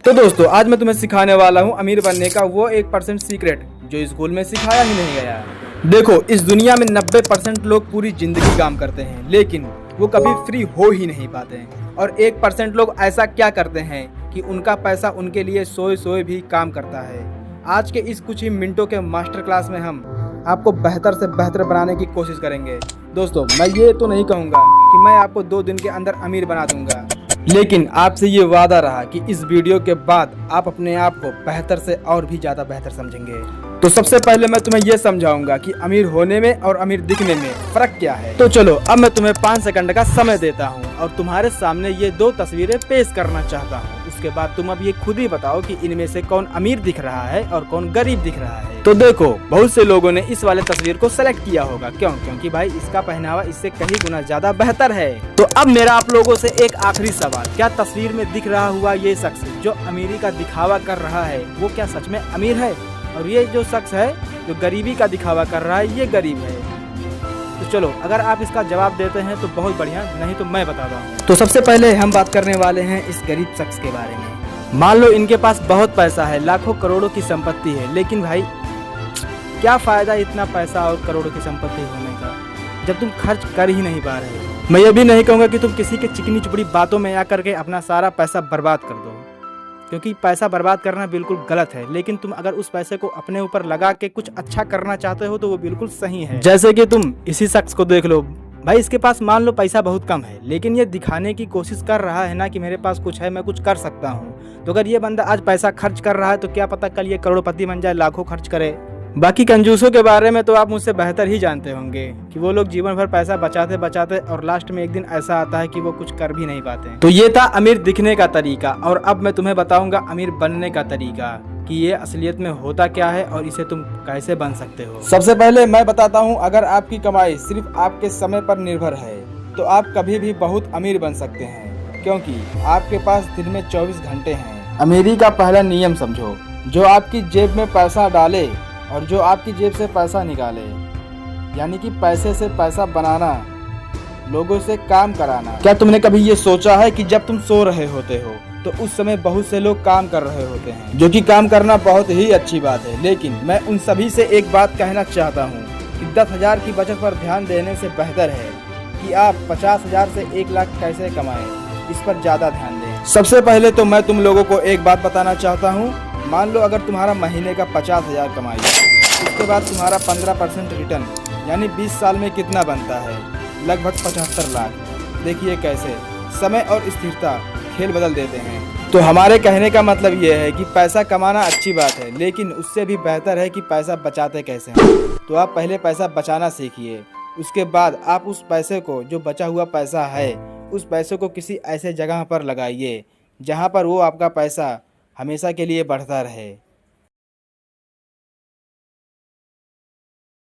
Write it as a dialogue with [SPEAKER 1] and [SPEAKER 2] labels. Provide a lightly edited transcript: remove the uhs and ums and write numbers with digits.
[SPEAKER 1] तो दोस्तों आज मैं तुम्हें सिखाने वाला हूँ अमीर बनने का वो 1% सीक्रेट जो स्कूल में सिखाया ही नहीं गया। देखो, इस दुनिया में 90% लोग पूरी जिंदगी काम करते हैं लेकिन वो कभी फ्री हो ही नहीं पाते हैं। और 1% लोग ऐसा क्या करते हैं कि उनका पैसा उनके लिए सोए सोए भी काम करता है। आज के इस कुछ ही मिनटों के मास्टर क्लास में हम आपको बेहतर से बेहतर बनाने की कोशिश करेंगे। दोस्तों, मैं ये तो नहीं कहूँगा कि मैं आपको 2 दिन के अंदर अमीर बना दूंगा, लेकिन आपसे ये वादा रहा कि इस वीडियो के बाद आप अपने आप को बेहतर से और भी ज़्यादा बेहतर समझेंगे। तो सबसे पहले मैं तुम्हें ये समझाऊंगा कि अमीर होने में और अमीर दिखने में फ़र्क क्या है। तो चलो, अब मैं तुम्हें 5 सेकंड का समय देता हूँ और तुम्हारे सामने ये 2 तस्वीरें पेश करना चाहता हूँ। उसके बाद तुम अब ये खुद ही बताओ कि इनमें से कौन अमीर दिख रहा है और कौन गरीब दिख रहा है। तो देखो, बहुत से लोगों ने इस वाले तस्वीर को सेलेक्ट किया होगा। क्योंकि भाई इसका पहनावा इससे कहीं गुना ज्यादा बेहतर है। तो अब मेरा आप लोगों से एक आखिरी सवाल, क्या तस्वीर में दिख रहा हुआ ये शख्स जो अमीरी का दिखावा कर रहा है वो क्या सच में अमीर है? और ये जो शख्स है जो गरीबी का दिखावा कर रहा है ये गरीब है? तो चलो, अगर आप इसका जवाब देते हैं तो बहुत बढ़िया, नहीं तो मैं बताता हूँ। तो सबसे पहले हम बात करने वाले हैं इस गरीब शख्स के बारे में। मान लो इनके पास बहुत पैसा है, लाखों करोड़ों की संपत्ति है, लेकिन भाई क्या फायदा इतना पैसा और करोड़ों की संपत्ति होने का जब तुम खर्च कर ही नहीं पा रहे हो। मैं ये भी नहीं कहूँगा कि तुम किसी के चिकनी चुपड़ी बातों में आकर के अपना सारा पैसा बर्बाद कर दो, क्योंकि पैसा बर्बाद करना बिल्कुल गलत है। लेकिन तुम अगर उस पैसे को अपने ऊपर लगा के कुछ अच्छा करना चाहते हो तो वो बिल्कुल सही है। जैसे कि तुम इसी शख्स को देख लो, भाई इसके पास मान लो पैसा बहुत कम है, लेकिन ये दिखाने की कोशिश कर रहा है ना कि मेरे पास कुछ है, मैं कुछ कर सकता हूँ। तो अगर ये बंदा आज पैसा खर्च कर रहा है तो क्या पता कल ये करोड़पति बन जाए, लाखों खर्च करे। बाकी कंजूसों के बारे में तो आप मुझसे बेहतर ही जानते होंगे कि वो लोग जीवन भर पैसा बचाते बचाते और लास्ट में एक दिन ऐसा आता है कि वो कुछ कर भी नहीं पाते। तो ये था अमीर दिखने का तरीका, और अब मैं तुम्हें बताऊंगा अमीर बनने का तरीका कि ये असलियत में होता क्या है और इसे तुम कैसे बन सकते हो। सबसे पहले मैं बताता हूँ, अगर आपकी कमाई सिर्फ आपके समय पर निर्भर है तो आप कभी भी बहुत अमीर बन सकते हैं, क्योंकि आपके पास दिन में 24 घंटे हैं। अमीरी का पहला नियम समझो, जो आपकी जेब में पैसा डाले और जो आपकी जेब से पैसा निकाले, यानी कि पैसे से पैसा बनाना, लोगों से काम कराना। क्या तुमने कभी ये सोचा है कि जब तुम सो रहे होते हो तो उस समय बहुत से लोग काम कर रहे होते हैं, जो कि काम करना बहुत ही अच्छी बात है। लेकिन मैं उन सभी से एक बात कहना चाहता हूँ कि 10,000 की बचत पर ध्यान देने से बेहतर है कि आप 50,000 से 1 लाख कैसे कमाएं, इस पर ज़्यादा ध्यान दें। सबसे पहले तो मैं तुम लोगों को एक बात बताना चाहता हूँ। मान लो अगर तुम्हारा महीने का 50,000 कमाई, उसके बाद तुम्हारा 15% रिटर्न, यानी 20 साल में कितना बनता है? लगभग 75 लाख। देखिए कैसे समय और स्थिरता खेल बदल देते हैं। तो हमारे कहने का मतलब ये है कि पैसा कमाना अच्छी बात है, लेकिन उससे भी बेहतर है कि पैसा बचाते कैसे हैं। तो आप पहले पैसा बचाना सीखिए, उसके बाद आप उस पैसे को, जो बचा हुआ पैसा है, उस पैसे को किसी ऐसे जगह पर लगाइए जहाँ पर वो आपका पैसा हमेशा के लिए बढ़ता रहे।